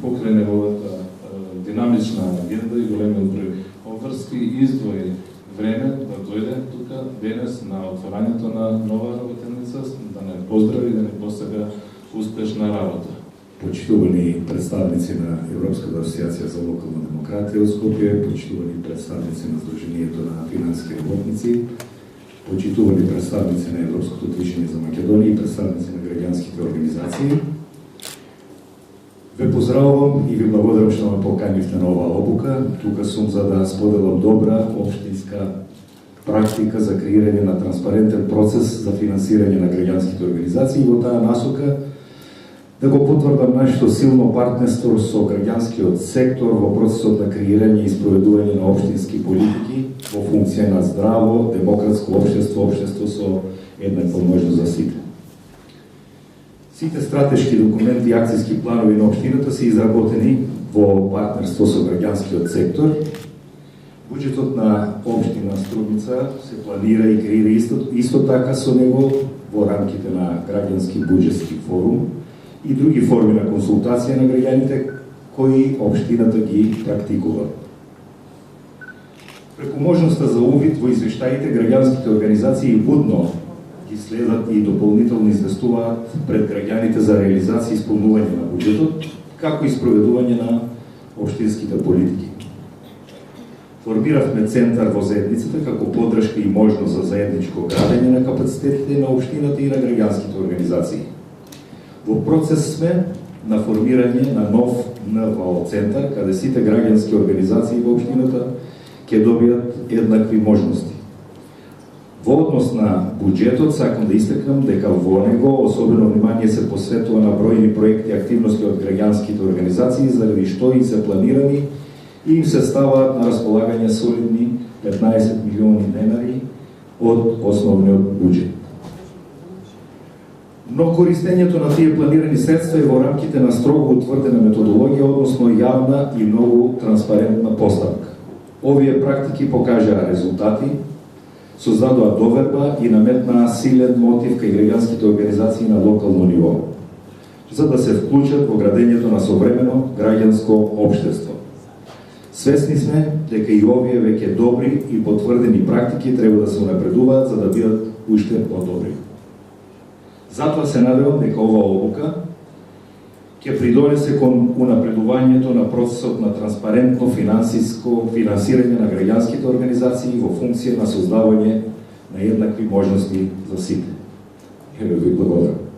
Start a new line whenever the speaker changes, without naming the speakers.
покрај неговата динамична агенда и големиот број обврски издвои време да дојде тука денес на отворањето на нова работилница, да не поздрави и да не посака успешна работа.
Почитувани представници на Европската асоциација за локална демократија од Скопје, почитувани представници на Сдруженијето на финансиски работници, почитувани представници на Европското движење за Македонија и представници на граѓанските организации. Ве поздравувам и ви благодарам што ме поканивте на оваа обука. Тука сум за да споделам добра општинска практика за креирање на транспарентен процес за финансирање на граѓанските организации и во таа насока да го потврдам нашето силно партнерство со граѓанскиот сектор во процесот на креирање и спроведување на општински политики во функција на здраво, демократско општество, општество со еднаква можност за сите. Сите стратешки документи и акцијски планови на општината се изработени во партнерство со граѓанскиот сектор. Буџетот на општина Струмица се планира и креира исто така со него во рамките на граѓански буџетски форум и други форми на консултација на граѓаните кои општината ги практикува. Преку можноста за увид во извештаите, граѓанските организации будно ги следат и дополнително известуваат пред граѓаните за реализација и исполнување на буџетот, како и спроведување на општинските политики. Формиравме центар во заедницата како поддршка и можност за заедничко градење на капацитетите на општината и на граѓанските организации. Во процес сме на формирање на нов НВО центар, каде сите граѓански организации во општината ќе добијат еднакви можности. Во однос на буџетот, сакам да истакнам дека во него особено внимание се посветува на бројни проекти и активности од граѓанските организации, заради што им се планирани и им се ставаат на располагање солидни 15 милиони денари од основниот буџет. Но користењето на тие планирани средства е во рамките на строго утврдена методологија, односно јавна и многу транспарентна поставка. Овие практики покажаа резултати, создадоа доверба и наметнаа силен мотив кај граѓанските организации на локално ниво, за да се вклучат во градењето на современо граѓанско општество. Свесни сме дека и овие веќе добри и потврдени практики треба да се унапредуваат за да бидат уште подобри. Затоа се надевам дека оваа обука ќе придонесе кон унапредувањето на процесот на транспарентно финансирање на граѓанските организации во функција на создавање на еднакви можности за сите. Ви благодарам.